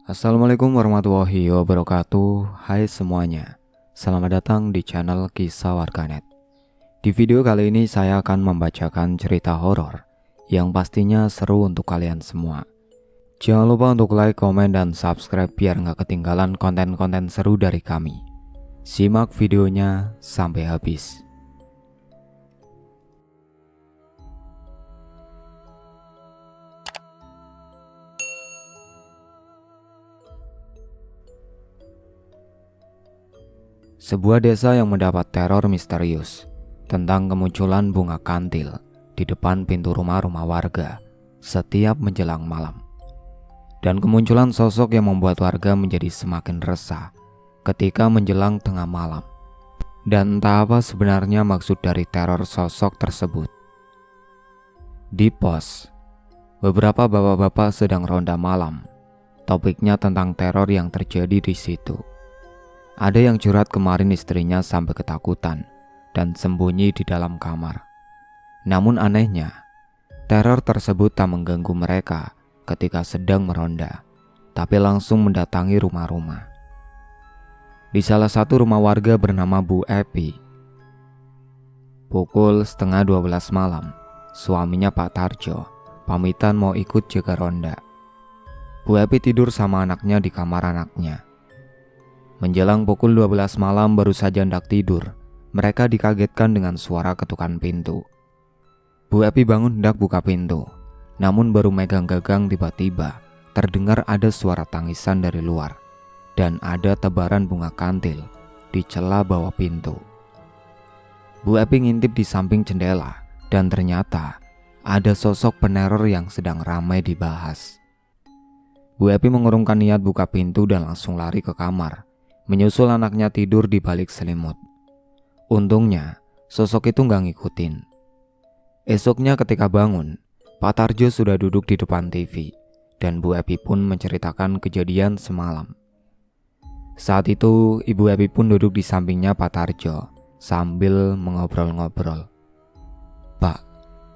Assalamualaikum warahmatullahi wabarakatuh. Hai semuanya, selamat datang di channel Kisah Warganet. Di video kali ini saya akan membacakan cerita horor yang pastinya seru untuk kalian semua. Jangan lupa untuk like, komen, dan subscribe biar nggak ketinggalan konten-konten seru dari kami. Simak videonya sampai habis. Sebuah desa yang mendapat teror misterius tentang kemunculan bunga kantil di depan pintu rumah-rumah warga setiap menjelang malam. Dan kemunculan sosok yang membuat warga menjadi semakin resah ketika menjelang tengah malam. Dan entah apa sebenarnya maksud dari teror sosok tersebut. Di pos, beberapa bapak-bapak sedang ronda malam. Topiknya tentang teror yang terjadi di situ. Ada yang curhat kemarin istrinya sampai ketakutan dan sembunyi di dalam kamar. Namun anehnya, teror tersebut tak mengganggu mereka ketika sedang meronda, tapi langsung mendatangi rumah-rumah. Di salah satu rumah warga bernama Bu Epi. Pukul setengah 12 malam, suaminya Pak Tarjo pamitan mau ikut jaga ronda. Bu Epi tidur sama anaknya di kamar anaknya. Menjelang pukul 12 malam baru saja hendak tidur, mereka dikagetkan dengan suara ketukan pintu. Bu Epi bangun hendak buka pintu, namun baru megang gagang tiba-tiba terdengar ada suara tangisan dari luar dan ada tebaran bunga kantil di celah bawah pintu. Bu Epi ngintip di samping jendela dan ternyata ada sosok peneror yang sedang ramai dibahas. Bu Epi mengurungkan niat buka pintu dan langsung lari ke kamar, menyusul anaknya tidur di balik selimut. Untungnya, sosok itu nggak ngikutin. Esoknya ketika bangun, Pak Tarjo sudah duduk di depan TV, dan Bu Epi pun menceritakan kejadian semalam. Saat itu, Ibu Epi pun duduk di sampingnya Pak Tarjo, sambil mengobrol-ngobrol. "Pak,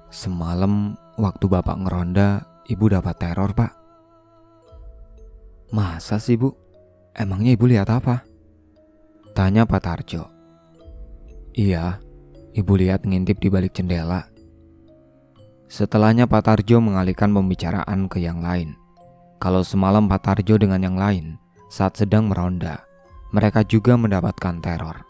semalam waktu Bapak ngeronda, Ibu dapat teror, Pak." "Masa sih, Bu? Emangnya Ibu lihat apa?" tanya Pak Tarjo. "Iya, Ibu lihat ngintip di balik jendela." Setelahnya Pak Tarjo mengalihkan pembicaraan ke yang lain. Kalau semalam Pak Tarjo dengan yang lain saat sedang meronda, mereka juga mendapatkan teror.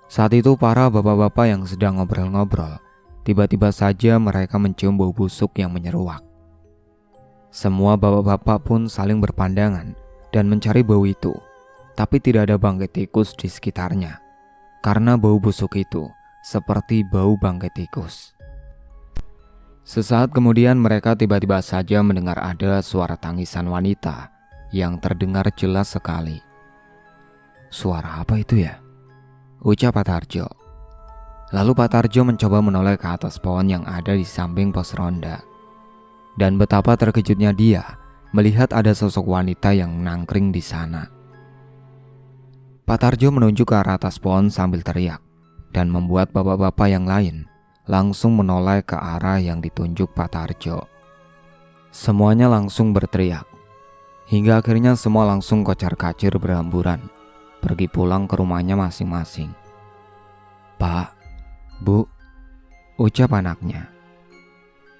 Saat itu para bapak-bapak yang sedang ngobrol-ngobrol, tiba-tiba saja mereka mencium bau busuk yang menyeruak. Semua bapak-bapak pun saling berpandangan dan mencari bau itu, tapi tidak ada bangkai tikus di sekitarnya, karena bau busuk itu seperti bau bangkai tikus. Sesaat kemudian mereka tiba-tiba saja mendengar ada suara tangisan wanita yang terdengar jelas sekali. "Suara apa itu ya?" ucap Pak Tarjo. Lalu Pak Tarjo mencoba menoleh ke atas pohon yang ada di samping pos ronda. Dan betapa terkejutnya dia melihat ada sosok wanita yang nangkring di sana. Pak Tarjo menunjuk ke arah atas pohon sambil teriak dan membuat bapak-bapak yang lain langsung menoleh ke arah yang ditunjuk Pak Tarjo. Semuanya langsung berteriak, hingga akhirnya semua langsung kocar-kacir berhamburan, pergi pulang ke rumahnya masing-masing. "Pak, Bu," ucap anaknya.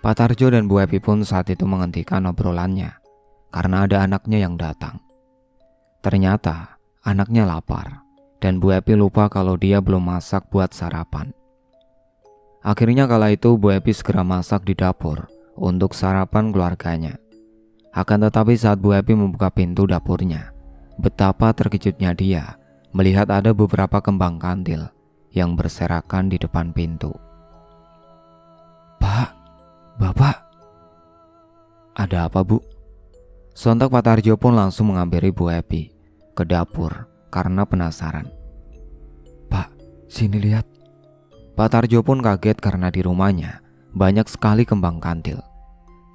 Pak Tarjo dan Bu Epi pun saat itu menghentikan obrolannya karena ada anaknya yang datang. Ternyata anaknya lapar dan Bu Epi lupa kalau dia belum masak buat sarapan. Akhirnya kala itu Bu Epi segera masak di dapur untuk sarapan keluarganya. Akan tetapi saat Bu Epi membuka pintu dapurnya, betapa terkejutnya dia melihat ada beberapa kembang kantil yang berserakan di depan pintu. "Pak, Bapak, ada apa, Bu?" Sontak Pak Tarjo pun langsung menghampiri Bu Epi ke dapur karena penasaran. "Pak, sini lihat." Pak Tarjo pun kaget karena di rumahnya banyak sekali kembang kantil.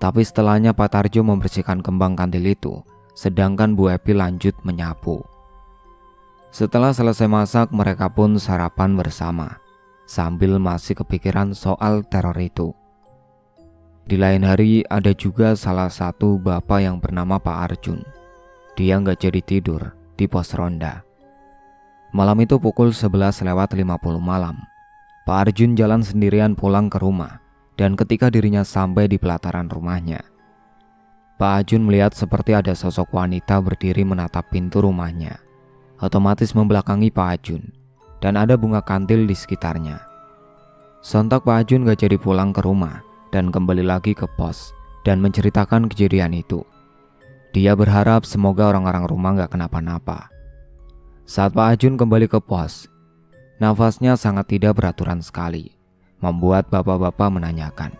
Tapi setelahnya Pak Tarjo membersihkan kembang kantil itu, sedangkan Bu Epi lanjut menyapu. Setelah selesai masak, mereka pun sarapan bersama, sambil masih kepikiran soal teror itu. Di lain hari ada juga salah satu bapak yang bernama Pak Arjun. dia nggak jadi tidur di pos ronda. Malam itu pukul 11:50 malam, Pak Arjun jalan sendirian pulang ke rumah, dan ketika dirinya sampai di pelataran rumahnya, Pak Arjun melihat seperti ada sosok wanita berdiri menatap pintu rumahnya. Otomatis membelakangi Pak Arjun, dan ada bunga kantil di sekitarnya. Sontak Pak Arjun gak jadi pulang ke rumah dan kembali lagi ke pos dan menceritakan kejadian itu. Dia berharap semoga orang-orang rumah gak kenapa-napa. Saat Pak Arjun kembali ke pos, nafasnya sangat tidak beraturan sekali, membuat bapak-bapak menanyakan,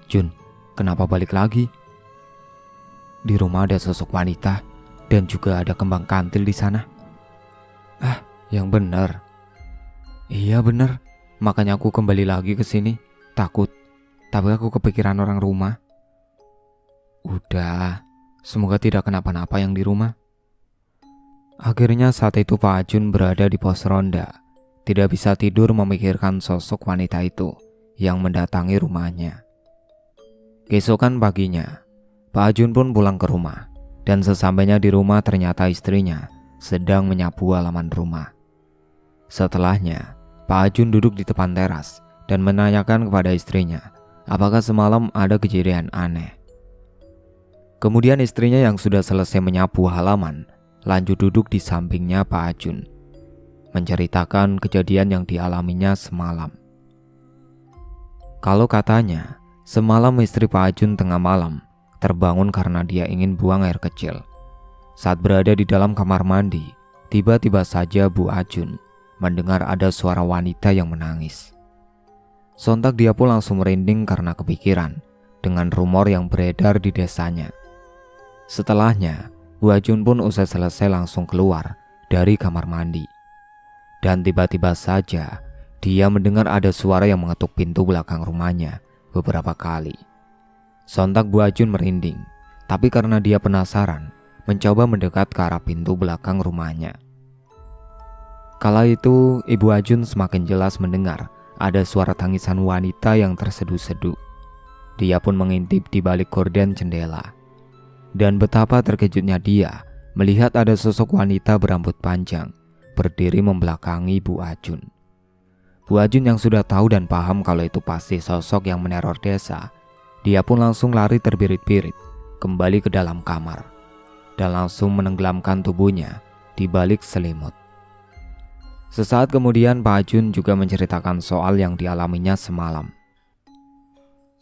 "Jun, kenapa balik lagi?" "Di rumah ada sosok wanita dan juga ada kembang kantil di sana." "Ah, yang benar." "Iya benar. Makanya aku kembali lagi ke sini, takut. Tapi aku kepikiran orang rumah." "Udah, semoga tidak kenapa-napa yang di rumah." Akhirnya saat itu Pak Arjun berada di pos ronda, tidak bisa tidur memikirkan sosok wanita itu yang mendatangi rumahnya. Keesokan paginya, Pak Arjun pun pulang ke rumah, dan sesampainya di rumah ternyata istrinya sedang menyapu halaman rumah. Setelahnya, Pak Arjun duduk di depan teras dan menanyakan kepada istrinya apakah semalam ada kejadian aneh. Kemudian istrinya yang sudah selesai menyapu halaman lanjut duduk di sampingnya Pak Arjun, menceritakan kejadian yang dialaminya semalam. Kalau katanya, semalam istri Pak Arjun tengah malam terbangun karena dia ingin buang air kecil. Saat berada di dalam kamar mandi, tiba-tiba saja Bu Arjun mendengar ada suara wanita yang menangis. Sontak dia pun langsung merinding karena kepikiran dengan rumor yang beredar di desanya. Setelahnya, Bu Arjun pun usai selesai langsung keluar dari kamar mandi. Dan tiba-tiba saja dia mendengar ada suara yang mengetuk pintu belakang rumahnya beberapa kali. Sontak Bu Arjun merinding, tapi karena dia penasaran, mencoba mendekat ke arah pintu belakang rumahnya. Kala itu, Ibu Arjun semakin jelas mendengar ada suara tangisan wanita yang terseduh-seduh. Dia pun mengintip di balik gorden jendela. Dan betapa terkejutnya dia melihat ada sosok wanita berambut panjang berdiri membelakangi Bu Arjun. Bu Arjun yang sudah tahu dan paham kalau itu pasti sosok yang meneror desa, dia pun langsung lari terbirit-birit kembali ke dalam kamar dan langsung menenggelamkan tubuhnya di balik selimut. Sesaat kemudian Pak Arjun juga menceritakan soal yang dialaminya semalam.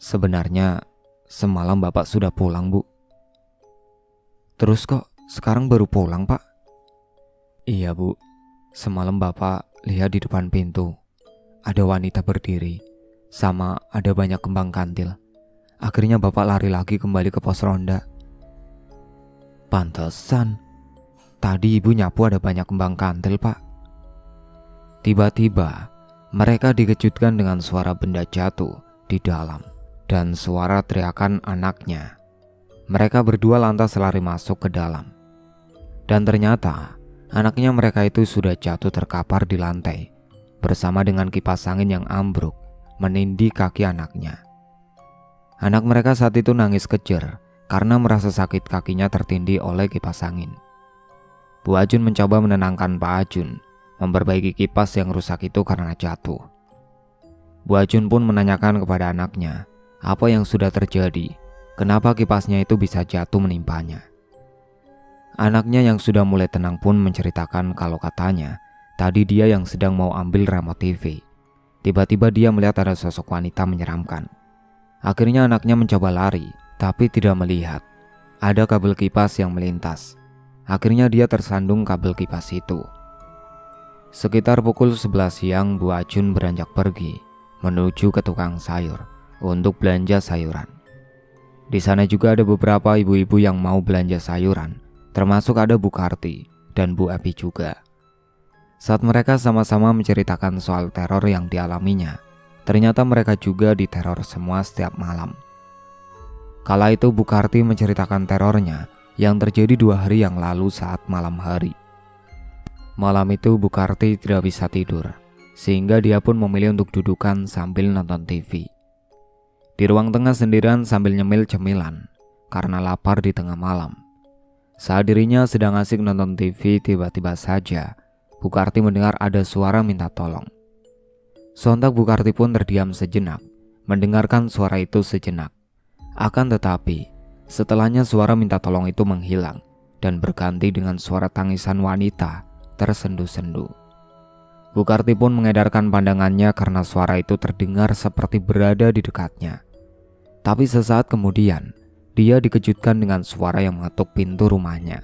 "Sebenarnya semalam Bapak sudah pulang, Bu." "Terus kok sekarang baru pulang, Pak?" "Iya, Bu. Semalam Bapak lihat di depan pintu ada wanita berdiri, sama ada banyak kembang kantil. Akhirnya Bapak lari lagi kembali ke pos ronda." "Pantesan tadi Ibu nyapu ada banyak kembang kantil, Pak." Tiba-tiba mereka dikejutkan dengan suara benda jatuh di dalam dan suara teriakan anaknya. Mereka berdua lantas lari masuk ke dalam. Dan ternyata anaknya mereka itu sudah jatuh terkapar di lantai bersama dengan kipas angin yang ambruk menindih kaki anaknya. Anak mereka saat itu nangis kejer karena merasa sakit kakinya tertindih oleh kipas angin. Bu Arjun mencoba menenangkan Pak Arjun, memperbaiki kipas yang rusak itu karena jatuh. Bu Arjun pun menanyakan kepada anaknya apa yang sudah terjadi, kenapa kipasnya itu bisa jatuh menimpanya. Anaknya yang sudah mulai tenang pun menceritakan kalau katanya tadi dia yang sedang mau ambil remote TV. Tiba-tiba dia melihat ada sosok wanita menyeramkan. Akhirnya anaknya mencoba lari, tapi tidak melihat ada kabel kipas yang melintas. Akhirnya dia tersandung kabel kipas itu. Sekitar pukul 11 siang Bu Arjun beranjak pergi menuju ke tukang sayur untuk belanja sayuran. Di sana juga ada beberapa ibu-ibu yang mau belanja sayuran, termasuk ada Bu Karti dan Bu Epi juga. Saat mereka sama-sama menceritakan soal teror yang dialaminya, ternyata mereka juga diteror semua setiap malam. Kala itu Bu Karti menceritakan terornya yang terjadi 2 hari yang lalu saat malam hari. Malam itu Bu Karti tidak bisa tidur, sehingga dia pun memilih untuk dudukan sambil nonton TV. Di ruang tengah sendirian sambil nyemil cemilan, karena lapar di tengah malam. Saat dirinya sedang asik nonton TV, tiba-tiba saja Bu Karti mendengar ada suara minta tolong. Sontak Bu Karti pun terdiam sejenak, mendengarkan suara itu sejenak. Akan tetapi, setelahnya suara minta tolong itu menghilang dan berganti dengan suara tangisan wanita tersendu-sendu. Bu Karti pun mengedarkan pandangannya karena suara itu terdengar seperti berada di dekatnya. Tapi sesaat kemudian, dia dikejutkan dengan suara yang mengetuk pintu rumahnya.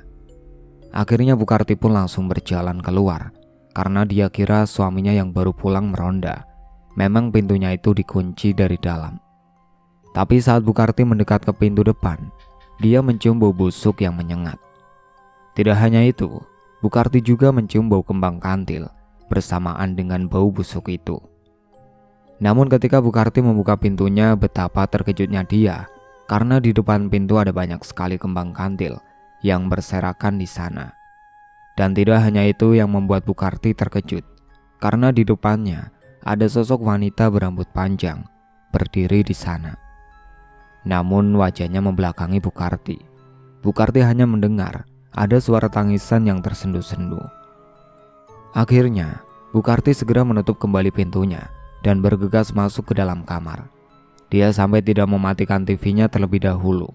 Akhirnya Bu Karti pun langsung berjalan keluar karena dia kira suaminya yang baru pulang meronda. Memang pintunya itu dikunci dari dalam. Tapi saat Bu Karti mendekat ke pintu depan, dia mencium bau busuk yang menyengat. Tidak hanya itu, Bu Karti juga mencium bau kembang kantil bersamaan dengan bau busuk itu. Namun ketika Bu Karti membuka pintunya, betapa terkejutnya dia karena di depan pintu ada banyak sekali kembang kantil yang berserakan di sana. Dan tidak hanya itu yang membuat Bu Karti terkejut, karena di depannya ada sosok wanita berambut panjang berdiri di sana. Namun wajahnya membelakangi Bu Karti. Bu Karti hanya mendengar ada suara tangisan yang tersendu-sendu. Akhirnya Bu Karti segera menutup kembali pintunya dan bergegas masuk ke dalam kamar. Dia sampai tidak mematikan TV-nya terlebih dahulu.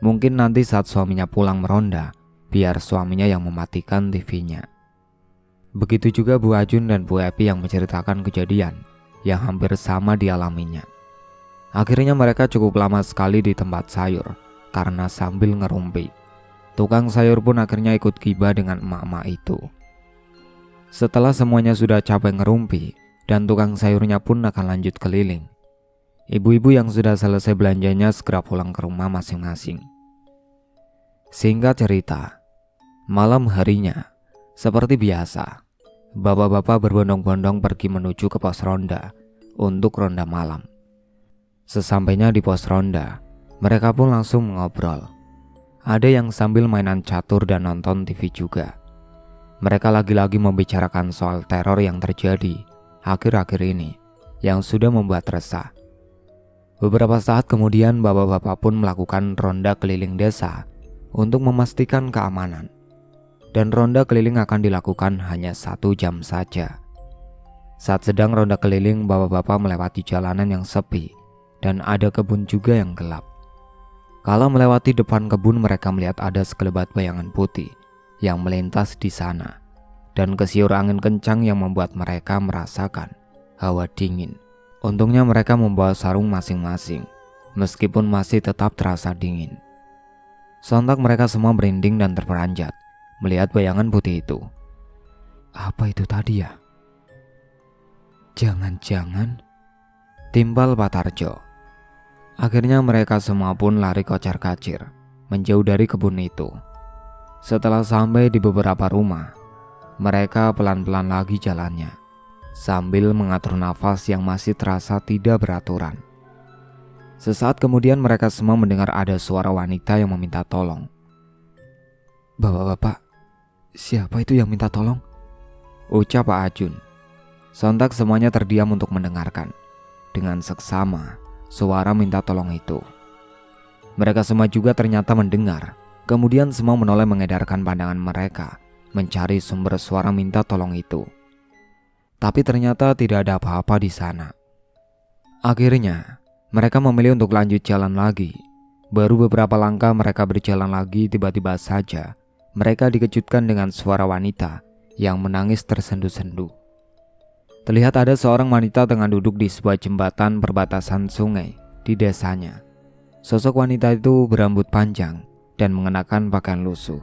Mungkin nanti saat suaminya pulang meronda, biar suaminya yang mematikan TV-nya. Begitu juga Bu Ajun dan Bu Epi yang menceritakan kejadian yang hampir sama dialaminya. Akhirnya mereka cukup lama sekali di tempat sayur karena sambil ngerumpi. Tukang sayur pun akhirnya ikut gibah dengan emak-emak itu. Setelah semuanya sudah capek ngerumpi dan tukang sayurnya pun akan lanjut keliling, ibu-ibu yang sudah selesai belanjanya segera pulang ke rumah masing-masing. Singkat cerita, malam harinya, seperti biasa, bapak-bapak berbondong-bondong pergi menuju ke pos ronda untuk ronda malam. Sesampainya di pos ronda, mereka pun langsung mengobrol. Ada yang sambil mainan catur dan nonton TV juga. Mereka lagi-lagi membicarakan soal teror yang terjadi akhir-akhir ini yang sudah membuat resah. Beberapa saat kemudian bapak-bapak pun melakukan ronda keliling desa untuk memastikan keamanan. Dan ronda keliling akan dilakukan hanya 1 jam saja. Saat sedang ronda keliling, bapak-bapak melewati jalanan yang sepi dan ada kebun juga yang gelap. Kala melewati depan kebun, mereka melihat ada sekelebat bayangan putih yang melintas di sana. Dan kesiur angin kencang yang membuat mereka merasakan hawa dingin. Untungnya mereka membawa sarung masing-masing, meskipun masih tetap terasa dingin. Sontak mereka semua merinding dan terperanjat melihat bayangan putih itu. Apa itu tadi ya? Jangan-jangan timbal Pak Tarjo. Akhirnya mereka semua pun lari kocar-kacir menjauh dari kebun itu. Setelah sampai di beberapa rumah, mereka pelan-pelan lagi jalannya sambil mengatur nafas yang masih terasa tidak beraturan. Sesaat kemudian mereka semua mendengar ada suara wanita yang meminta tolong. Bapak-bapak, siapa itu yang minta tolong? Ucap Pak Ajun. Sontak semuanya terdiam untuk mendengarkan. Dengan seksama, suara minta tolong itu. Mereka semua juga ternyata mendengar. Kemudian semua menoleh mengedarkan pandangan mereka mencari sumber suara minta tolong itu. Tapi ternyata tidak ada apa-apa di sana. Akhirnya, mereka memilih untuk lanjut jalan lagi. Baru beberapa langkah mereka berjalan lagi, tiba-tiba saja mereka dikejutkan dengan suara wanita yang menangis tersendu-sendu. Terlihat ada seorang wanita tengah duduk di sebuah jembatan perbatasan sungai di desanya. Sosok wanita itu berambut panjang dan mengenakan pakaian lusuh.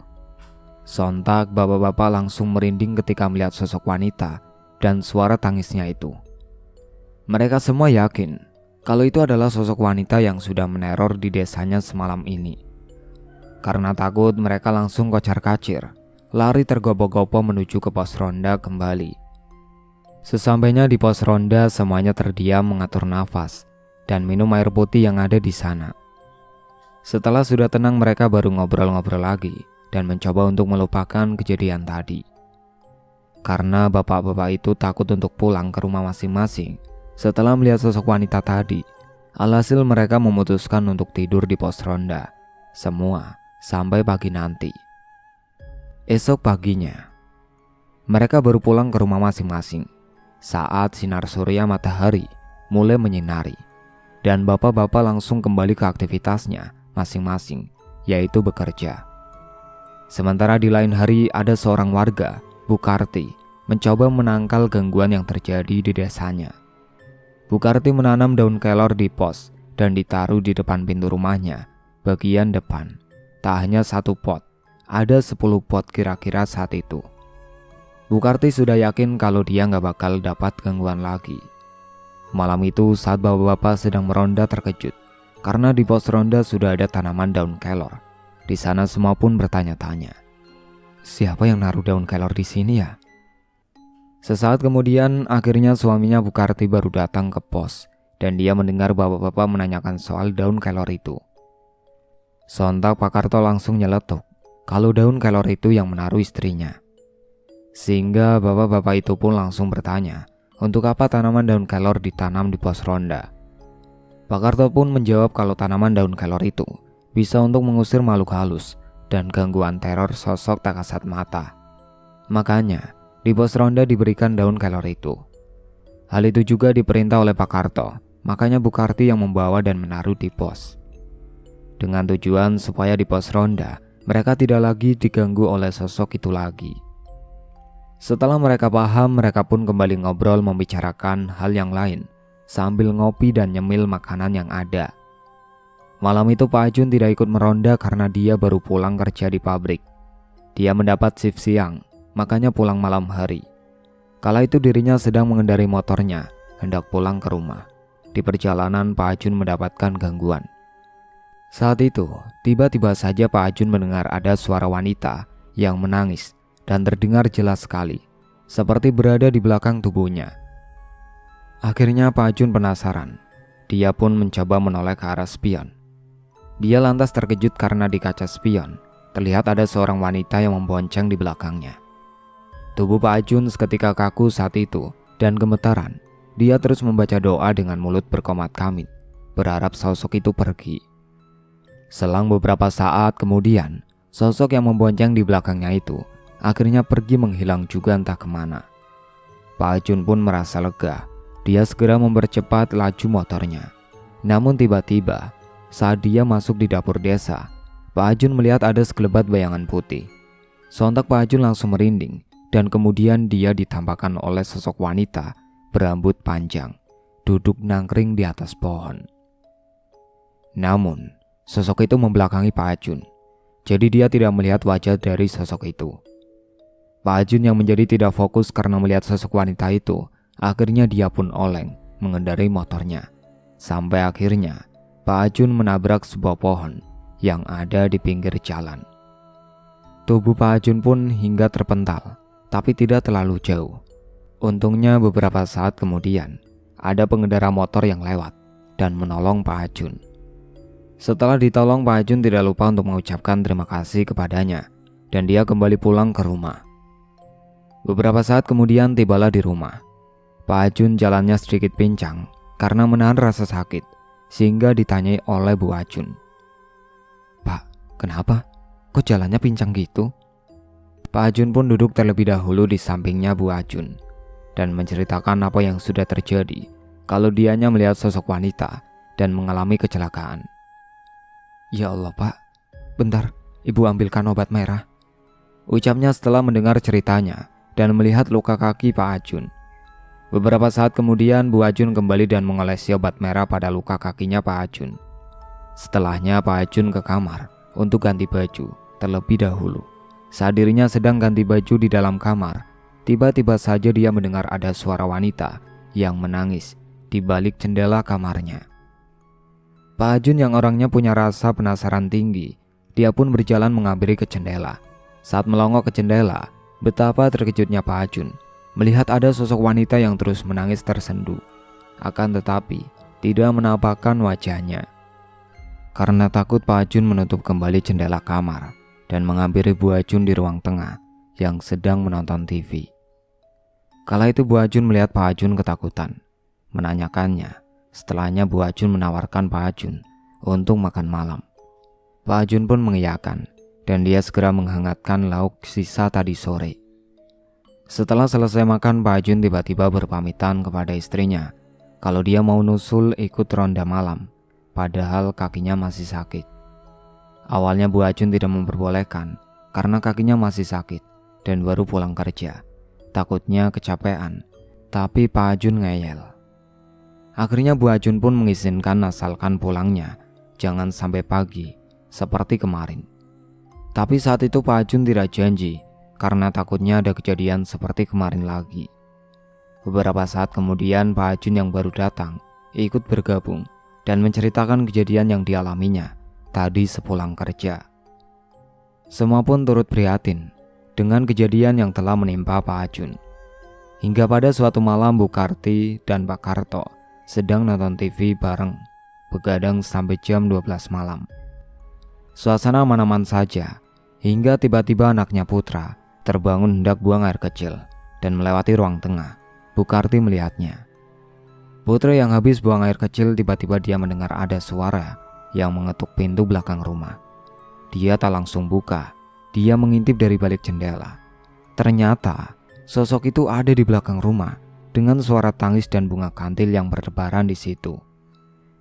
Sontak bapak-bapak langsung merinding ketika melihat sosok wanita dan suara tangisnya itu. Mereka semua yakin kalau itu adalah sosok wanita yang sudah meneror di desanya semalam ini. Karena takut, mereka langsung kocar-kacir, lari tergopoh-gopoh menuju ke pos ronda kembali. Sesampainya di pos ronda, semuanya terdiam mengatur nafas dan minum air putih yang ada di sana. Setelah sudah tenang, mereka baru ngobrol-ngobrol lagi dan mencoba untuk melupakan kejadian tadi. Karena bapak-bapak itu takut untuk pulang ke rumah masing-masing setelah melihat sosok wanita tadi. Alhasil mereka memutuskan untuk tidur di pos ronda semua sampai pagi nanti. Esok paginya, mereka baru pulang ke rumah masing-masing saat sinar surya matahari mulai menyinari, dan bapak-bapak langsung kembali ke aktivitasnya masing-masing, yaitu bekerja. Sementara di lain hari ada seorang warga, Bu Karti, mencoba menangkal gangguan yang terjadi di desanya. Bu Karti menanam daun kelor di pos dan ditaruh di depan pintu rumahnya, bagian depan. Tak hanya satu pot, ada 10 pot kira-kira saat itu. Bu Karti sudah yakin kalau dia nggak bakal dapat gangguan lagi. Malam itu saat bapak-bapak sedang meronda terkejut karena di pos ronda sudah ada tanaman daun kelor. Di sana semua pun bertanya-tanya, siapa yang naruh daun kelor di sini ya? Sesaat kemudian akhirnya suaminya Bu Karti baru datang ke pos dan dia mendengar bapak-bapak menanyakan soal daun kelor itu. Sontak Pak Karto langsung nyeletuk kalau daun kelor itu yang menaruh istrinya. Sehingga bapak-bapak itu pun langsung bertanya untuk apa tanaman daun kelor ditanam di pos ronda. Pak Karto pun menjawab kalau tanaman daun kelor itu bisa untuk mengusir makhluk halus dan gangguan teror sosok tak kasat mata. Makanya di pos ronda diberikan daun kelor itu. Hal itu juga diperintah oleh Pak Karto, makanya Bu Karti yang membawa dan menaruh di pos. Dengan tujuan supaya di pos ronda mereka tidak lagi diganggu oleh sosok itu lagi. Setelah mereka paham, mereka pun kembali ngobrol membicarakan hal yang lain sambil ngopi dan nyemil makanan yang ada. Malam itu Pak Ajun tidak ikut meronda karena dia baru pulang kerja di pabrik. Dia mendapat shift siang, makanya pulang malam hari. Kala itu dirinya sedang mengendarai motornya, hendak pulang ke rumah. Di perjalanan Pak Ajun mendapatkan gangguan. Saat itu, tiba-tiba saja Pak Ajun mendengar ada suara wanita yang menangis dan terdengar jelas sekali, seperti berada di belakang tubuhnya. Akhirnya Pak Ajun penasaran. Dia pun mencoba menoleh ke arah spion. Dia lantas terkejut karena di kaca spion terlihat ada seorang wanita yang membonceng di belakangnya. Tubuh Pak Ajun seketika kaku saat itu dan gemetaran. Dia terus membaca doa dengan mulut berkomat kamit, berharap sosok itu pergi. Selang beberapa saat kemudian, sosok yang membonceng di belakangnya itu akhirnya pergi menghilang juga entah kemana. Pak Ajun pun merasa lega. Dia segera mempercepat laju motornya. Namun tiba-tiba saat dia masuk di dapur desa, Pak Ajun melihat ada sekelebat bayangan putih. Sontak Pak Ajun langsung merinding dan kemudian dia ditampakkan oleh sosok wanita berambut panjang, duduk nangkring di atas pohon. Namun, sosok itu membelakangi Pak Ajun, jadi dia tidak melihat wajah dari sosok itu. Pak Ajun yang menjadi tidak fokus karena melihat sosok wanita itu, akhirnya dia pun oleng mengendarai motornya. Sampai akhirnya Pak Ajun menabrak sebuah pohon yang ada di pinggir jalan. Tubuh Pak Ajun pun hingga terpental, tapi tidak terlalu jauh. Untungnya beberapa saat kemudian, ada pengendara motor yang lewat dan menolong Pak Ajun. Setelah ditolong, Pak Ajun tidak lupa untuk mengucapkan terima kasih kepadanya, dan dia kembali pulang ke rumah. Beberapa saat kemudian tibalah di rumah. Pak Ajun jalannya sedikit pincang karena menahan rasa sakit, sehingga ditanyai oleh Bu Ajun. "Pak, kenapa? Kok jalannya pincang gitu?" Pak Ajun pun duduk terlebih dahulu di sampingnya Bu Ajun dan menceritakan apa yang sudah terjadi, kalau dianya melihat sosok wanita dan mengalami kecelakaan. "Ya Allah Pak, bentar, Ibu ambilkan obat merah," ucapnya setelah mendengar ceritanya dan melihat luka kaki Pak Ajun. Beberapa saat kemudian Bu Ajun kembali dan mengolesi obat merah pada luka kakinya Pak Ajun. Setelahnya Pak Ajun ke kamar untuk ganti baju terlebih dahulu. Saat dirinya sedang ganti baju di dalam kamar, tiba-tiba saja dia mendengar ada suara wanita yang menangis di balik jendela kamarnya. Pak Ajun yang orangnya punya rasa penasaran tinggi, dia pun berjalan menghampiri ke jendela. Saat melongok ke jendela, betapa terkejutnya Pak Ajun melihat ada sosok wanita yang terus menangis tersendu, akan tetapi tidak menampakkan wajahnya. Karena takut, Pak Ajun menutup kembali jendela kamar dan menghampiri Bu Ajun di ruang tengah yang sedang menonton TV. Kala itu Bu Ajun melihat Pak Ajun ketakutan, menanyakannya. Setelahnya Bu Ajun menawarkan Pak Ajun untuk makan malam. Pak Ajun pun mengiyakan dan dia segera menghangatkan lauk sisa tadi sore. Setelah selesai makan, Pak Ajun tiba-tiba berpamitan kepada istrinya kalau dia mau nusul ikut ronda malam, padahal kakinya masih sakit. Awalnya Bu Ajun tidak memperbolehkan karena kakinya masih sakit dan baru pulang kerja. Takutnya kecapean, tapi Pak Ajun ngeyel. Akhirnya Bu Ajun pun mengizinkan asalkan pulangnya jangan sampai pagi seperti kemarin. Tapi saat itu Pak Ajun tidak janji karena takutnya ada kejadian seperti kemarin lagi. Beberapa saat kemudian Pak Ajun yang baru datang ikut bergabung dan menceritakan kejadian yang dialaminya tadi sepulang kerja. Semua pun turut prihatin dengan kejadian yang telah menimpa Pak Ajun. Hingga pada suatu malam Bu Karti dan Pak Karto sedang nonton TV bareng, begadang sampai jam 12 malam. Suasana aman-aman saja, hingga tiba-tiba anaknya Putra terbangun hendak buang air kecil dan melewati ruang tengah. Bu Karti melihatnya. Putra yang habis buang air kecil tiba-tiba dia mendengar ada suara yang mengetuk pintu belakang rumah. Dia tak langsung buka, dia mengintip dari balik jendela. Ternyata sosok itu ada di belakang rumah dengan suara tangis dan bunga kantil yang bertebaran di situ.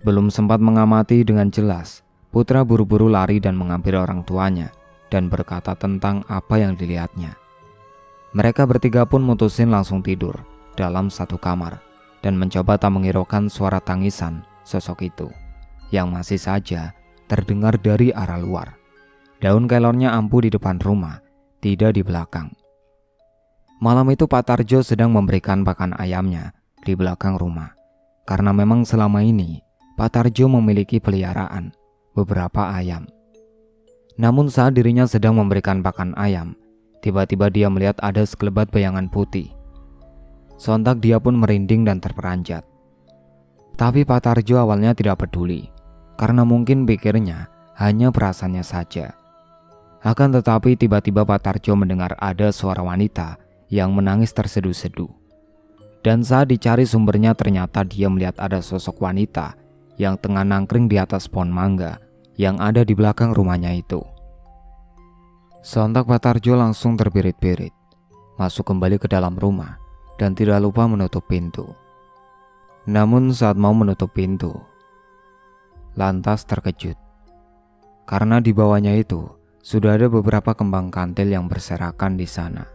Belum sempat mengamati dengan jelas, Putra buru-buru lari dan menghampiri orang tuanya dan berkata tentang apa yang dilihatnya. Mereka bertiga pun mutusin langsung tidur dalam satu kamar dan mencoba tak menghiraukan suara tangisan sosok itu yang masih saja terdengar dari arah luar. Daun kelonnya ampuh di depan rumah, tidak di belakang. Malam itu Pak Tarjo sedang memberikan pakan ayamnya di belakang rumah. Karena memang selama ini Pak Tarjo memiliki peliharaan beberapa ayam. Namun saat dirinya sedang memberikan pakan ayam, tiba-tiba dia melihat ada sekelebat bayangan putih. Sontak dia pun merinding dan terperanjat. Tapi Pak Tarjo awalnya tidak peduli, karena mungkin pikirnya hanya perasaannya saja. Akan tetapi tiba-tiba Pak Tarjo mendengar ada suara wanita yang menangis terseduh-seduh. Dan saat dicari sumbernya ternyata dia melihat ada sosok wanita yang tengah nangkring di atas pohon mangga yang ada di belakang rumahnya itu. Sontak Pak Tarjo langsung terbirit-birit, masuk kembali ke dalam rumah dan tidak lupa menutup pintu. Namun saat mau menutup pintu, lantas terkejut. Karena di bawahnya itu sudah ada beberapa kembang kantil yang berserakan di sana.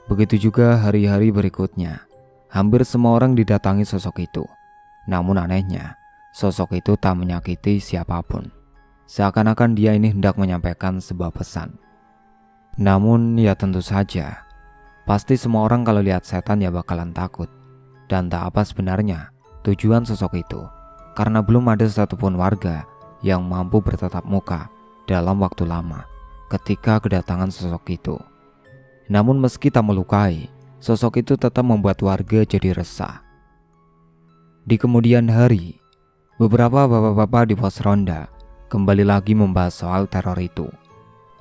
Begitu juga hari-hari berikutnya, hampir semua orang didatangi sosok itu. Namun anehnya, sosok itu tak menyakiti siapapun. Seakan-akan dia ini hendak menyampaikan sebuah pesan. Namun ya tentu saja, pasti semua orang kalau lihat setan ya bakalan takut. Dan tak apa sebenarnya tujuan sosok itu, karena belum ada satupun warga yang mampu bertatap muka dalam waktu lama ketika kedatangan sosok itu. Namun meski tak melukai, sosok itu tetap membuat warga jadi resah. Di kemudian hari, beberapa bapak-bapak di pos ronda kembali lagi membahas soal teror itu.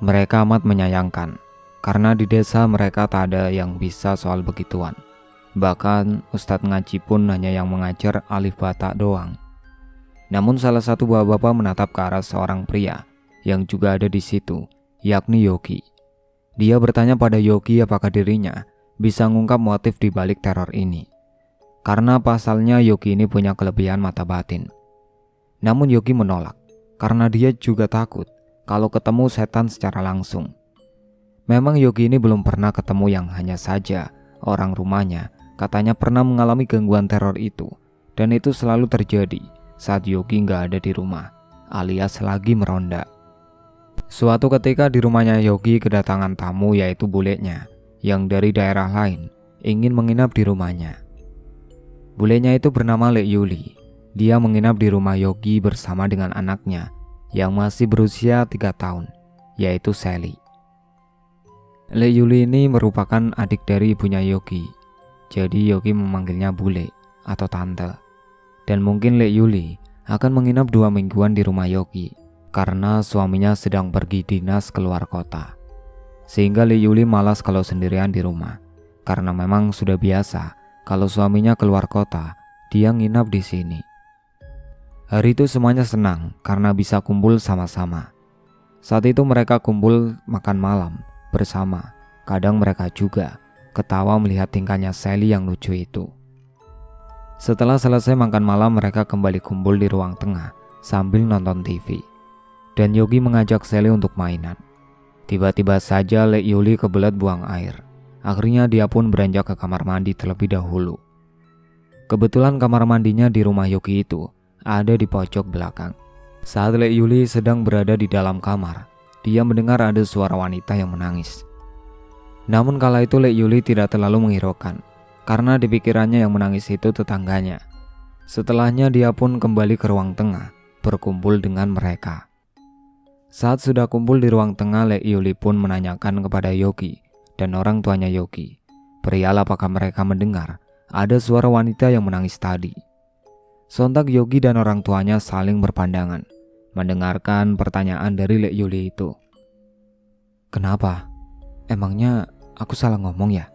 Mereka amat menyayangkan, karena di desa mereka tak ada yang bisa soal begituan. Bahkan Ustadz ngaji pun hanya yang mengajar alif bata doang. Namun salah satu bapak-bapak menatap ke arah seorang pria yang juga ada di situ, yakni Yogi. Dia bertanya pada Yogi apakah dirinya bisa mengungkap motif di balik teror ini. Karena pasalnya Yogi ini punya kelebihan mata batin. Namun Yogi menolak, karena dia juga takut kalau ketemu setan secara langsung. Memang Yogi ini belum pernah ketemu yang hanya saja orang rumahnya katanya pernah mengalami gangguan teror itu. Dan itu selalu terjadi saat Yogi nggak ada di rumah, alias lagi meronda. Suatu ketika di rumahnya Yogi kedatangan tamu yaitu bulenya yang dari daerah lain ingin menginap di rumahnya. Bulenya itu bernama Lek Yuli. Dia menginap di rumah Yogi bersama dengan anaknya yang masih berusia 3 tahun, yaitu Sally. Lek Yuli ini merupakan adik dari ibunya Yogi. Jadi Yogi memanggilnya Bule atau Tante. Dan mungkin Lek Yuli akan menginap 2 mingguan di rumah Yogi karena suaminya sedang pergi dinas keluar kota. Sehingga Lek Yuli malas kalau sendirian di rumah, karena memang sudah biasa kalau suaminya keluar kota, dia nginap di sini. Hari itu semuanya senang karena bisa kumpul sama-sama. Saat itu mereka kumpul makan malam bersama. Kadang mereka juga ketawa melihat tingkahnya Sally yang lucu itu. Setelah selesai makan malam, mereka kembali kumpul di ruang tengah sambil nonton TV. Dan Yogi mengajak Sally untuk mainan. Tiba-tiba saja Lek Yuli kebelet buang air. Akhirnya dia pun beranjak ke kamar mandi terlebih dahulu. Kebetulan kamar mandinya di rumah Yogi itu ada di pojok belakang. Saat Lek Yuli sedang berada di dalam kamar, dia mendengar ada suara wanita yang menangis. Namun kala itu Lek Yuli tidak terlalu menghiraukan, karena di pikirannya yang menangis itu tetangganya. Setelahnya dia pun kembali ke ruang tengah, berkumpul dengan mereka. Saat sudah kumpul di ruang tengah, Lek Yuli pun menanyakan kepada Yogi dan orang tuanya Yogi, perihal apakah mereka mendengar ada suara wanita yang menangis tadi. Sontak Yogi dan orang tuanya saling berpandangan, mendengarkan pertanyaan dari Lek Yuli itu. Kenapa? Emangnya aku salah ngomong ya?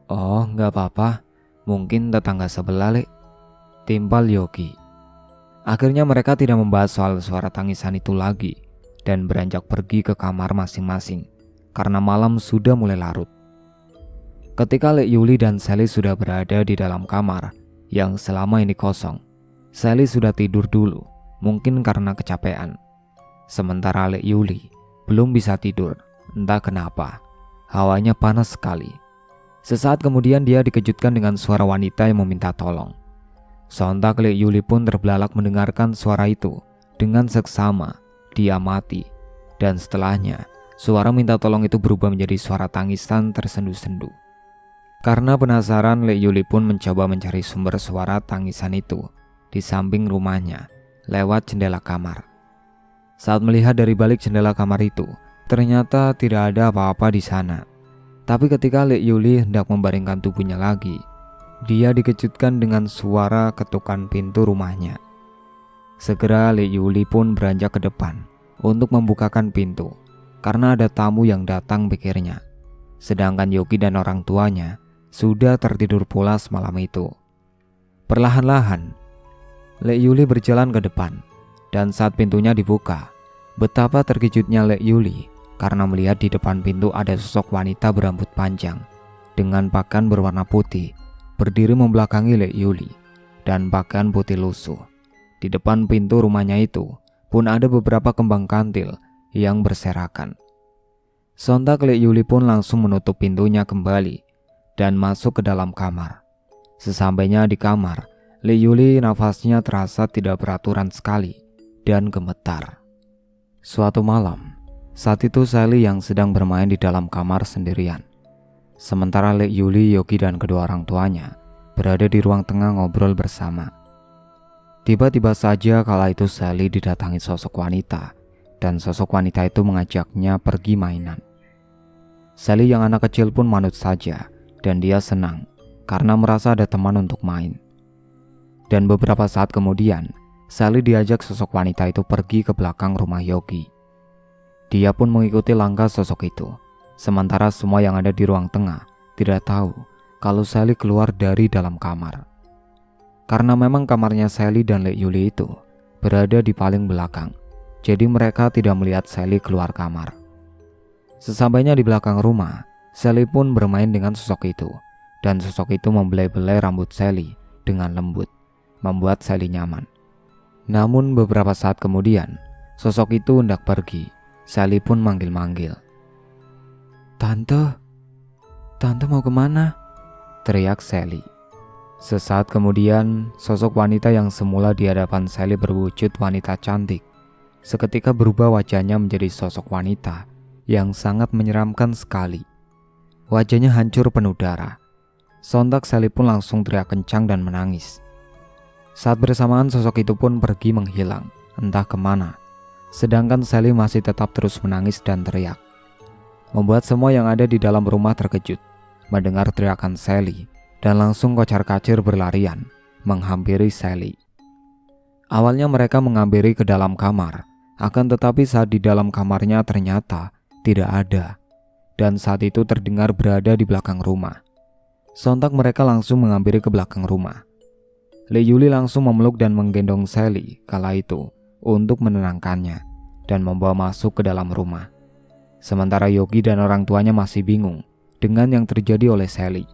Oh, nggak apa-apa. Mungkin tetangga sebelah, Lek. Timpal Yogi. Akhirnya mereka tidak membahas soal suara tangisan itu lagi dan beranjak pergi ke kamar masing-masing karena malam sudah mulai larut. Ketika Lek Yuli dan Sally sudah berada di dalam kamar yang selama ini kosong, Sally sudah tidur dulu, mungkin karena kecapean. Sementara Lek Yuli belum bisa tidur, entah kenapa. Hawanya panas sekali. Sesaat kemudian dia dikejutkan dengan suara wanita yang meminta tolong. Sontak Lek Yuli pun terbelalak mendengarkan suara itu. Dengan seksama, dia mati. Dan setelahnya, suara minta tolong itu berubah menjadi suara tangisan tersendu-sendu. Karena penasaran, Lek Yuli pun mencoba mencari sumber suara tangisan itu di samping rumahnya, lewat jendela kamar. Saat melihat dari balik jendela kamar itu, ternyata tidak ada apa-apa di sana. Tapi ketika Lek Yuli hendak membaringkan tubuhnya lagi, dia dikejutkan dengan suara ketukan pintu rumahnya. Segera Lek Yuli pun beranjak ke depan untuk membukakan pintu, karena ada tamu yang datang pikirnya. Sedangkan Yogi dan orang tuanya sudah tertidur pulas malam itu. Perlahan-lahan, Lek Yuli berjalan ke depan, dan saat pintunya dibuka, betapa terkejutnya Lek Yuli karena melihat di depan pintu ada sosok wanita berambut panjang dengan pakaian berwarna putih, berdiri membelakangi Lek Yuli dan pakaian putih lusuh. Di depan pintu rumahnya itu pun ada beberapa kembang kantil yang berserakan. Sontak Lek Yuli pun langsung menutup pintunya kembali dan masuk ke dalam kamar. Sesampainya di kamar, Lek Yuli nafasnya terasa tidak beraturan sekali dan gemetar. Suatu malam, saat itu Sally yang sedang bermain di dalam kamar sendirian. Sementara Lek Yuli, Yogi dan kedua orang tuanya berada di ruang tengah ngobrol bersama. Tiba-tiba saja kala itu Sally didatangi sosok wanita, dan sosok wanita itu mengajaknya pergi mainan. Sally yang anak kecil pun manut saja, dan dia senang karena merasa ada teman untuk main. Dan beberapa saat kemudian, Sally diajak sosok wanita itu pergi ke belakang rumah Yogi. Dia pun mengikuti langkah sosok itu. Sementara semua yang ada di ruang tengah tidak tahu kalau Sally keluar dari dalam kamar. Karena memang kamarnya Sally dan Lek Yuli itu berada di paling belakang, jadi mereka tidak melihat Sally keluar kamar. Sesampainya di belakang rumah, Sally pun bermain dengan sosok itu, dan sosok itu membelai-belai rambut Sally dengan lembut, membuat Sally nyaman. Namun beberapa saat kemudian, sosok itu hendak pergi. Sally pun manggil-manggil. Tante mau kemana? Teriak Sally. Sesaat kemudian, sosok wanita yang semula di hadapan Sally berwujud wanita cantik, seketika berubah wajahnya menjadi sosok wanita yang sangat menyeramkan sekali. Wajahnya hancur penuh darah. Sontak Sally pun langsung teriak kencang dan menangis. Saat bersamaan sosok itu pun pergi menghilang, entah kemana. Sedangkan Sally masih tetap terus menangis dan teriak, membuat semua yang ada di dalam rumah terkejut mendengar teriakan Sally dan langsung kocar-kacir berlarian menghampiri Sally. Awalnya mereka menghampiri ke dalam kamar, akan tetapi saat di dalam kamarnya ternyata tidak ada, dan saat itu terdengar berada di belakang rumah. Sontak mereka langsung menghampiri ke belakang rumah. Lek Yuli langsung memeluk dan menggendong Sally kala itu untuk menenangkannya, dan membawa masuk ke dalam rumah. Sementara Yogi dan orang tuanya masih bingung dengan yang terjadi oleh Sally.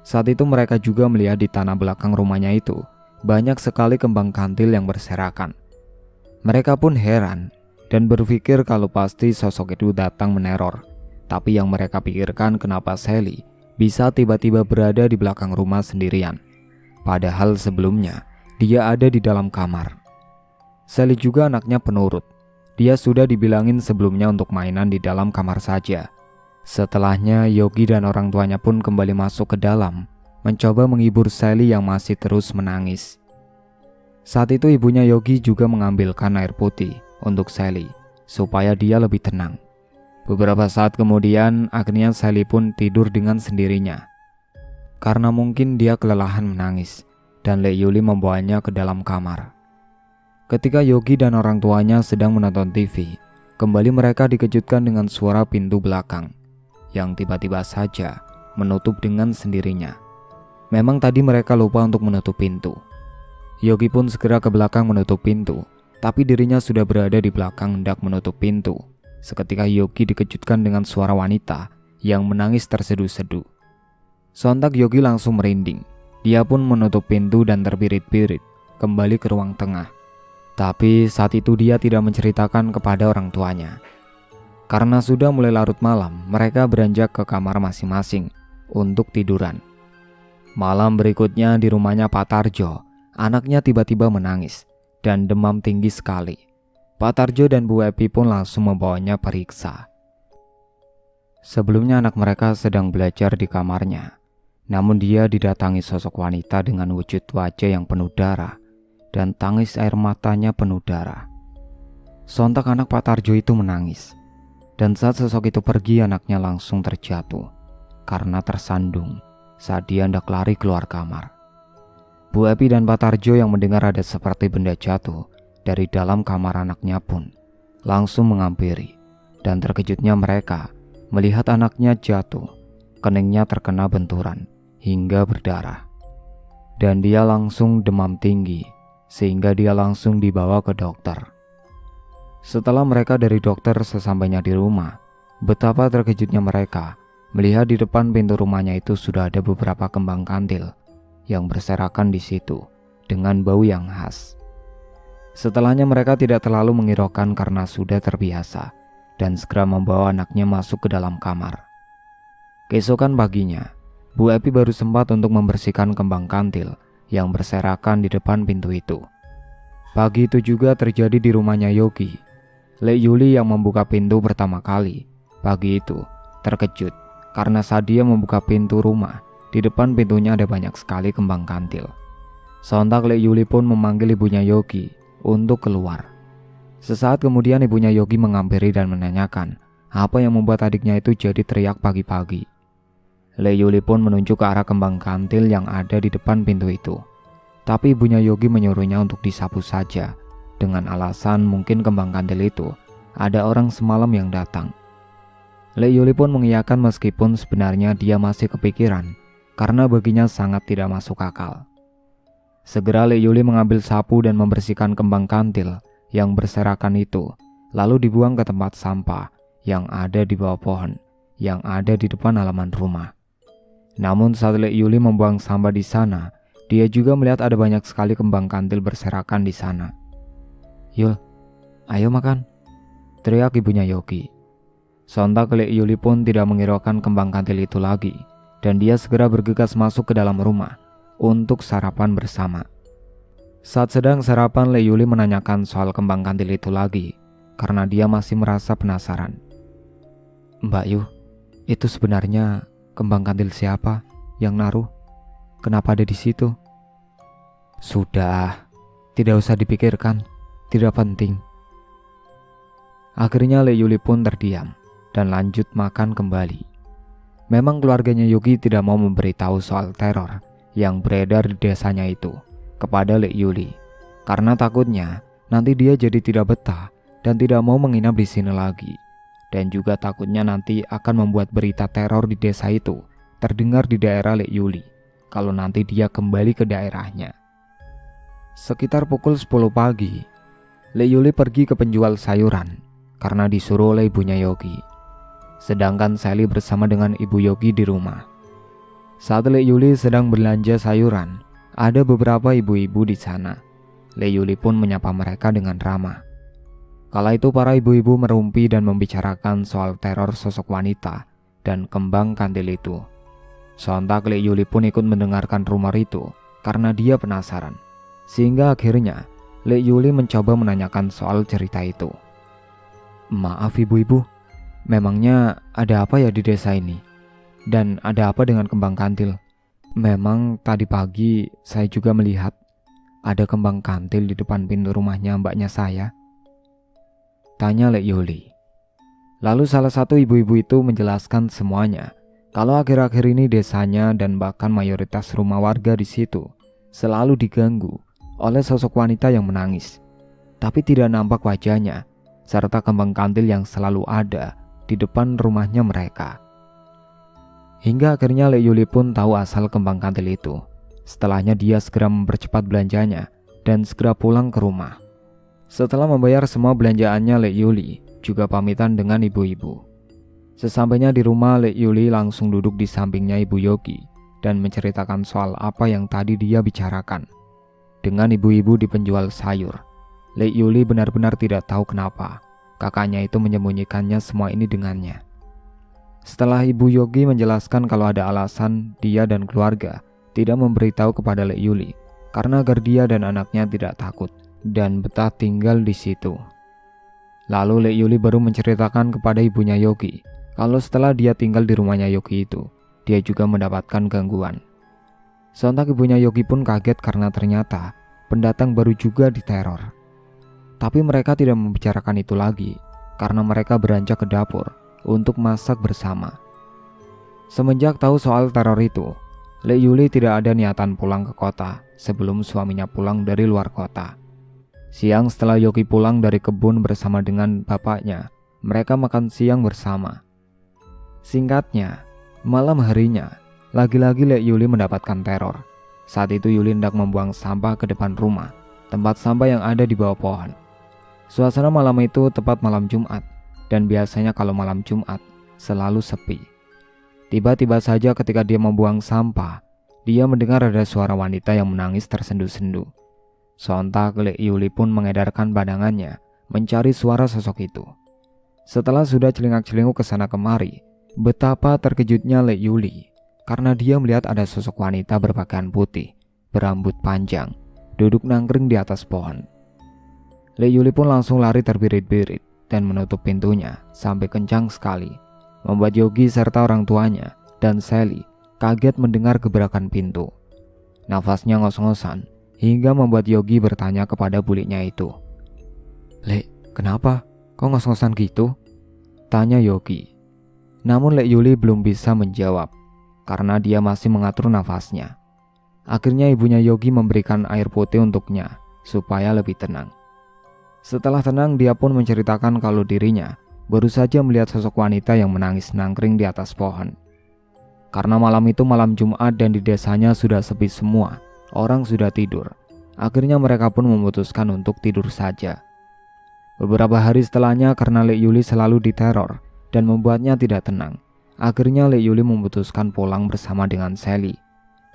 Saat itu mereka juga melihat di tanah belakang rumahnya itu banyak sekali kembang kantil yang berserakan. Mereka pun heran dan berpikir kalau pasti sosok itu datang meneror. Tapi yang mereka pikirkan kenapa Sally bisa tiba-tiba berada di belakang rumah sendirian. Padahal sebelumnya dia ada di dalam kamar. Sally juga anaknya penurut. Dia sudah dibilangin sebelumnya untuk mainan di dalam kamar saja. Setelahnya Yogi dan orang tuanya pun kembali masuk ke dalam, mencoba menghibur Sally yang masih terus menangis. Saat itu ibunya Yogi juga mengambilkan air putih untuk Sally, supaya dia lebih tenang. Beberapa saat kemudian akhirnya Sally pun tidur dengan sendirinya. Karena mungkin dia kelelahan menangis, dan Lek Yuli membawanya ke dalam kamar. Ketika Yogi dan orang tuanya sedang menonton TV, kembali mereka dikejutkan dengan suara pintu belakang yang tiba-tiba saja menutup dengan sendirinya. Memang tadi mereka lupa untuk menutup pintu. Yogi pun segera ke belakang menutup pintu, tapi dirinya sudah berada di belakang hendak menutup pintu. Seketika Yogi dikejutkan dengan suara wanita yang menangis terseduh-seduh. Sontak Yogi langsung merinding. Dia pun menutup pintu dan terbirit-birit kembali ke ruang tengah. Tapi saat itu dia tidak menceritakan kepada orang tuanya. Karena sudah mulai larut malam, mereka beranjak ke kamar masing-masing untuk tiduran. Malam berikutnya di rumahnya Pak Tarjo, anaknya tiba-tiba menangis dan demam tinggi sekali. Pak Tarjo dan Bu Epi pun langsung membawanya periksa. Sebelumnya anak mereka sedang belajar di kamarnya. Namun dia didatangi sosok wanita dengan wujud wajah yang penuh darah dan tangis air matanya penuh darah. Sontak anak Pak Tarjo itu menangis. Dan saat sosok itu pergi, anaknya langsung terjatuh karena tersandung saat dia hendak lari keluar kamar. Bu Epi dan Pak Tarjo yang mendengar ada seperti benda jatuh dari dalam kamar anaknya pun langsung menghampiri. Dan terkejutnya mereka melihat anaknya jatuh, keningnya terkena benturan hingga berdarah. Dan dia langsung demam tinggi sehingga dia langsung dibawa ke dokter. Setelah mereka dari dokter, sesampainya di rumah, betapa terkejutnya mereka melihat di depan pintu rumahnya itu sudah ada beberapa kembang kantil yang berserakan di situ dengan bau yang khas. Setelahnya mereka tidak terlalu menghiraukan karena sudah terbiasa dan segera membawa anaknya masuk ke dalam kamar. Keesokan paginya, Bu Epi baru sempat untuk membersihkan kembang kantil yang berserakan di depan pintu itu. Pagi itu juga terjadi di rumahnya Yogi. Lek Yuli yang membuka pintu pertama kali pagi itu terkejut karena saat dia membuka pintu rumah, di depan pintunya ada banyak sekali kembang kantil. Sontak Lek Yuli pun memanggil ibunya Yogi untuk keluar. Sesaat kemudian ibunya Yogi menghampiri dan menanyakan apa yang membuat adiknya itu jadi teriak pagi-pagi. Lek Yuli pun menunjuk ke arah kembang kantil yang ada di depan pintu itu. Tapi ibunya Yogi menyuruhnya untuk disapu saja, dengan alasan mungkin kembang kantil itu ada orang semalam yang datang. Lek Yuli pun mengiyakan meskipun sebenarnya dia masih kepikiran karena baginya sangat tidak masuk akal. Segera Lek Yuli mengambil sapu dan membersihkan kembang kantil yang berserakan itu, lalu dibuang ke tempat sampah yang ada di bawah pohon yang ada di depan halaman rumah. Namun saat Lek Yuli membuang sampah di sana, dia juga melihat ada banyak sekali kembang kantil berserakan di sana. "Yul, ayo makan," teriak ibunya Yogi. Sontak Lek Yuli pun tidak menghiraukan kembang kantil itu lagi, dan dia segera bergegas masuk ke dalam rumah untuk sarapan bersama. Saat sedang sarapan, Lek Yuli menanyakan soal kembang kantil itu lagi, karena dia masih merasa penasaran. "Mbak Yu, itu sebenarnya kembang kantil siapa yang naruh? Kenapa ada di situ?" "Sudah, tidak usah dipikirkan. Tidak penting." Akhirnya Lek Yuli pun terdiam dan lanjut makan kembali. Memang keluarganya Yogi tidak mau memberitahu soal teror yang beredar di desanya itu kepada Lek Yuli, karena takutnya nanti dia jadi tidak betah dan tidak mau menginap di sini lagi, dan juga takutnya nanti akan membuat berita teror di desa itu terdengar di daerah Lek Yuli kalau nanti dia kembali ke daerahnya. Sekitar pukul 10 pagi, Lek Yuli pergi ke penjual sayuran karena disuruh oleh ibunya Yogi. Sedangkan Sally bersama dengan ibu Yogi di rumah. Saat Le Yuli sedang belanja sayuran, ada beberapa ibu-ibu di sana. Le Yuli pun menyapa mereka dengan ramah. Kala itu para ibu-ibu merumpi dan membicarakan soal teror sosok wanita dan kembang kantil itu. Sontak Le Yuli pun ikut mendengarkan rumor itu karena dia penasaran. Sehingga akhirnya Le Yuli mencoba menanyakan soal cerita itu. Maaf ibu-ibu, memangnya ada apa ya di desa ini? Dan ada apa dengan kembang kantil? Memang tadi pagi saya juga melihat ada kembang kantil di depan pintu rumahnya mbaknya saya. Tanya Le Yuli. Lalu salah satu ibu-ibu itu menjelaskan semuanya. Kalau akhir-akhir ini desanya dan bahkan mayoritas rumah warga di situ selalu diganggu oleh sosok wanita yang menangis, tapi tidak nampak wajahnya, serta kembang kantil yang selalu ada di depan rumahnya mereka. Hingga akhirnya Le Yuli pun tahu asal kembang kantil itu. Setelahnya dia segera mempercepat belanjanya dan segera pulang ke rumah. Setelah membayar semua belanjaannya, Le Yuli juga pamitan dengan ibu-ibu. Sesampainya di rumah, Le Yuli langsung duduk di sampingnya ibu Yogi dan menceritakan soal apa yang tadi dia bicarakan. Dengan ibu-ibu di penjual sayur, Le Yuli benar-benar tidak tahu kenapa kakaknya itu menyembunyikannya semua ini dengannya. Setelah ibu Yogi menjelaskan kalau ada alasan dia dan keluarga tidak memberitahu kepada Le Yuli karena agar dia dan anaknya tidak takut dan betah tinggal di situ. Lalu Le Yuli baru menceritakan kepada ibunya Yogi kalau setelah dia tinggal di rumahnya Yogi itu, dia juga mendapatkan gangguan. Sontak ibunya Yogi pun kaget karena ternyata pendatang baru juga diteror. Tapi mereka tidak membicarakan itu lagi karena mereka beranjak ke dapur untuk masak bersama. Semenjak tahu soal teror itu, Le Yuli tidak ada niatan pulang ke kota sebelum suaminya pulang dari luar kota. Siang setelah Yogi pulang dari kebun bersama dengan bapaknya, mereka makan siang bersama. Singkatnya, malam harinya, lagi-lagi Le Yuli mendapatkan teror. Saat itu Yuli hendak membuang sampah ke depan rumah, tempat sampah yang ada di bawah pohon. Suasana malam itu tepat malam Jumat, dan biasanya kalau malam Jumat selalu sepi. Tiba-tiba saja ketika dia membuang sampah, dia mendengar ada suara wanita yang menangis tersendu-sendu. Sontak Le Yuli pun mengedarkan pandangannya mencari suara sosok itu. Setelah sudah celingak-celinguk ke sana kemari, betapa terkejutnya Le Yuli karena dia melihat ada sosok wanita berpakaian putih, berambut panjang, duduk nangkring di atas pohon. Le Yuli pun langsung lari terbirit-birit dan menutup pintunya sampai kencang sekali, membuat Yogi serta orang tuanya dan Sally kaget mendengar gebrakan pintu. Nafasnya ngos-ngosan hingga membuat Yogi bertanya kepada buliknya itu. Le, kenapa? Kok ngos-ngosan gitu? Tanya Yogi. Namun Le Yuli belum bisa menjawab karena dia masih mengatur nafasnya. Akhirnya ibunya Yogi memberikan air putih untuknya supaya lebih tenang. Setelah tenang, dia pun menceritakan kalau dirinya baru saja melihat sosok wanita yang menangis nangkring di atas pohon. Karena malam itu malam Jumat dan di desanya sudah sepi semua, orang sudah tidur. Akhirnya mereka pun memutuskan untuk tidur saja. Beberapa hari setelahnya, karena Le Yuli selalu diteror dan membuatnya tidak tenang, akhirnya Le Yuli memutuskan pulang bersama dengan Sally.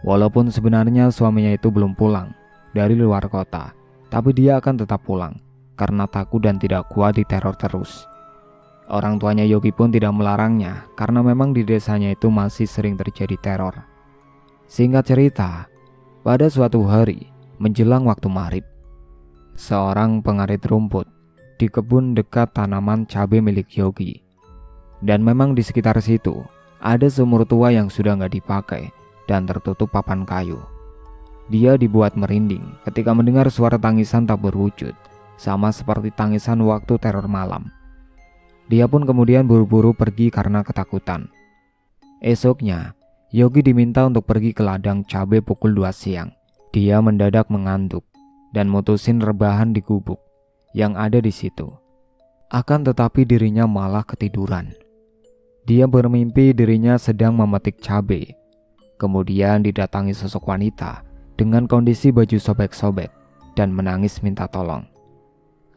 Walaupun sebenarnya suaminya itu belum pulang dari luar kota, tapi dia akan tetap pulang karena takut dan tidak kuat diteror terus. Orang tuanya Yogi pun tidak melarangnya karena memang di desanya itu masih sering terjadi teror. Singkat cerita, pada suatu hari menjelang waktu maghrib, seorang pengarit rumput di kebun dekat tanaman cabai milik Yogi. Dan memang di sekitar situ ada sumur tua yang sudah nggak dipakai dan tertutup papan kayu. Dia dibuat merinding ketika mendengar suara tangisan tak berwujud, sama seperti tangisan waktu teror malam. Dia pun kemudian buru-buru pergi karena ketakutan. Esoknya, Yogi diminta untuk pergi ke ladang cabai pukul 2 siang. Dia mendadak mengantuk dan mutusin rebahan di gubuk yang ada di situ. Akan tetapi dirinya malah ketiduran. Dia bermimpi dirinya sedang memetik cabai. Kemudian didatangi sosok wanita dengan kondisi baju sobek-sobek dan menangis minta tolong.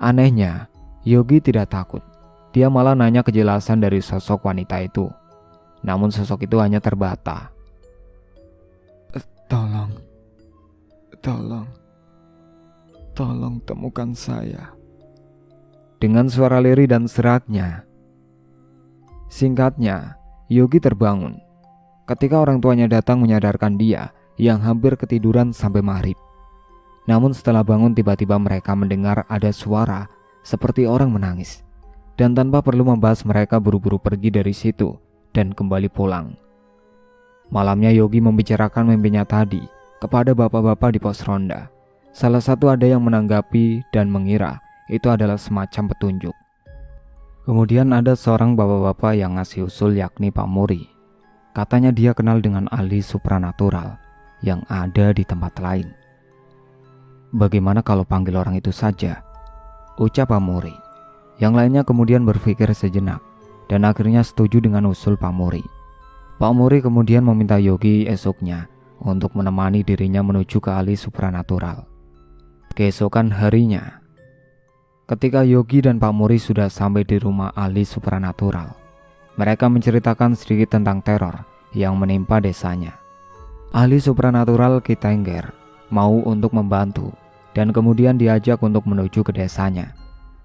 Anehnya, Yogi tidak takut Dia malah nanya kejelasan dari sosok wanita itu. Namun sosok itu hanya terbata. Tolong, tolong, tolong temukan saya. Dengan suara lirih dan seraknya. Singkatnya, Yogi terbangun ketika orang tuanya datang menyadarkan dia yang hampir ketiduran sampai maghrib. Namun setelah bangun tiba-tiba mereka mendengar ada suara seperti orang menangis. Dan tanpa perlu membahas mereka buru-buru pergi dari situ dan kembali pulang. Malamnya Yogi membicarakan mimpinya tadi kepada bapak-bapak di pos ronda. Salah satu ada yang menanggapi dan mengira itu adalah semacam petunjuk. Kemudian ada seorang bapak-bapak yang ngasih usul yakni Pak Muri. Katanya dia kenal dengan ahli supranatural yang ada di tempat lain. Bagaimana kalau panggil orang itu saja? Ucap Pak Muri. Yang lainnya kemudian berpikir sejenak dan akhirnya setuju dengan usul Pak Muri. Pak Muri kemudian meminta Yogi esoknya untuk menemani dirinya menuju ke ahli supranatural. Keesokan harinya, ketika Yogi dan Pak Muri sudah sampai di rumah ahli supranatural, mereka menceritakan sedikit tentang teror yang menimpa desanya. Ahli supranatural Ki Tengger mau untuk membantu dan kemudian diajak untuk menuju ke desanya.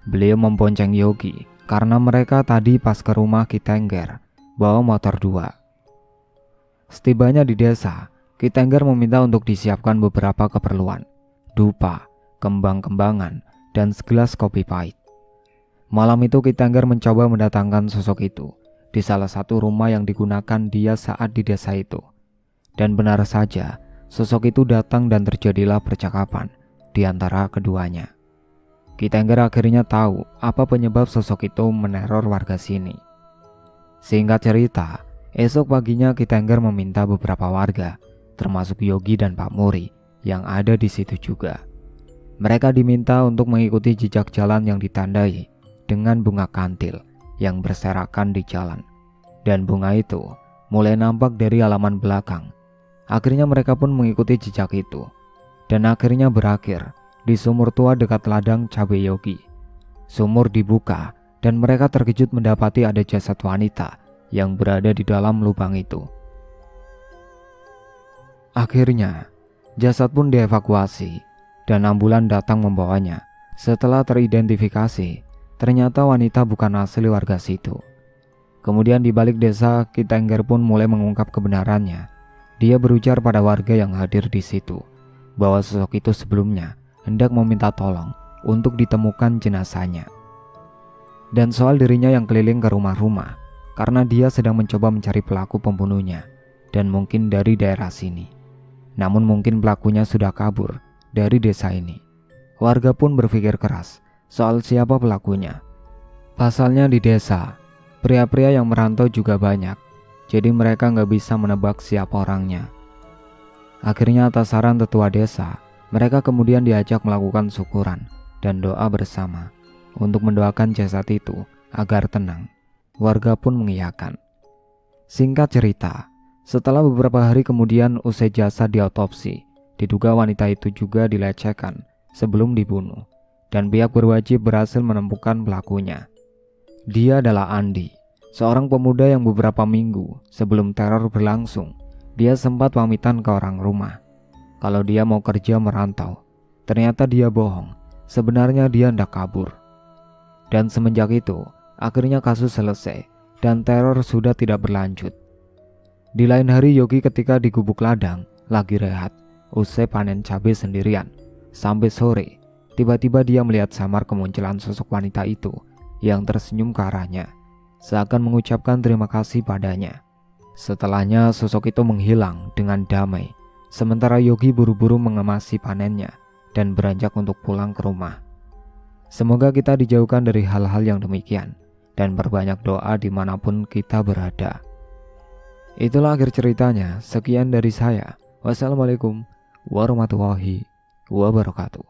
Beliau membonceng Yogi karena mereka tadi pas ke rumah Ki Tengger bawa motor 2. Setibanya di desa, Ki Tengger meminta untuk disiapkan beberapa keperluan, dupa, kembang-kembangan, dan segelas kopi pahit. Malam itu Ki Tengger mencoba mendatangkan sosok itu di salah satu rumah yang digunakan dia saat di desa itu. Dan benar saja, sosok itu datang dan terjadilah percakapan di antara keduanya. Ki Tengger akhirnya tahu apa penyebab sosok itu meneror warga sini. Singkat cerita, esok paginya Ki Tengger meminta beberapa warga, termasuk Yogi dan Pak Muri, yang ada di situ juga. Mereka diminta untuk mengikuti jejak jalan yang ditandai dengan bunga kantil yang berserakan di jalan. Dan bunga itu mulai nampak dari halaman belakang. Akhirnya mereka pun mengikuti jejak itu. Dan akhirnya berakhir di sumur tua dekat ladang cabai Yogi. Sumur dibuka dan mereka terkejut mendapati ada jasad wanita yang berada di dalam lubang itu. Akhirnya, jasad pun dievakuasi dan ambulan datang membawanya. Setelah teridentifikasi, ternyata wanita bukan asli warga situ. Kemudian di balik desa, Ki Tengger pun mulai mengungkap kebenarannya. Dia berujar pada warga yang hadir di situ bahwa sosok itu sebelumnya hendak meminta tolong untuk ditemukan jenazahnya. Dan soal dirinya yang keliling ke rumah-rumah karena dia sedang mencoba mencari pelaku pembunuhnya dan mungkin dari daerah sini. Namun mungkin pelakunya sudah kabur dari desa ini. Warga pun berpikir keras soal siapa pelakunya. Pasalnya di desa, pria-pria yang merantau juga banyak, jadi mereka nggak bisa menebak siapa orangnya. Akhirnya atas saran tetua desa, mereka kemudian diajak melakukan syukuran dan doa bersama untuk mendoakan jasad itu agar tenang. Warga pun mengiyakan. Singkat cerita, setelah beberapa hari kemudian usai jasad diotopsi, diduga wanita itu juga dilecehkan sebelum dibunuh, dan pihak berwajib berhasil menemukan pelakunya. Dia adalah Andi, seorang pemuda yang beberapa minggu sebelum teror berlangsung, dia sempat pamitan ke orang rumah kalau dia mau kerja merantau. Ternyata dia bohong, sebenarnya dia hendak kabur. Dan semenjak itu, akhirnya kasus selesai dan teror sudah tidak berlanjut. Di lain hari Yogi ketika di gubuk ladang lagi rehat, usai panen cabai sendirian. Sampai sore, tiba-tiba dia melihat samar kemunculan sosok wanita itu yang tersenyum ke arahnya, seakan mengucapkan terima kasih padanya. Setelahnya sosok itu menghilang dengan damai. Sementara Yogi buru-buru mengemasi panennya dan beranjak untuk pulang ke rumah. Semoga kita dijauhkan dari hal-hal yang demikian dan berbanyak doa dimanapun kita berada. Itulah akhir ceritanya. Sekian dari saya. Wassalamualaikum warahmatullahi wabarakatuh.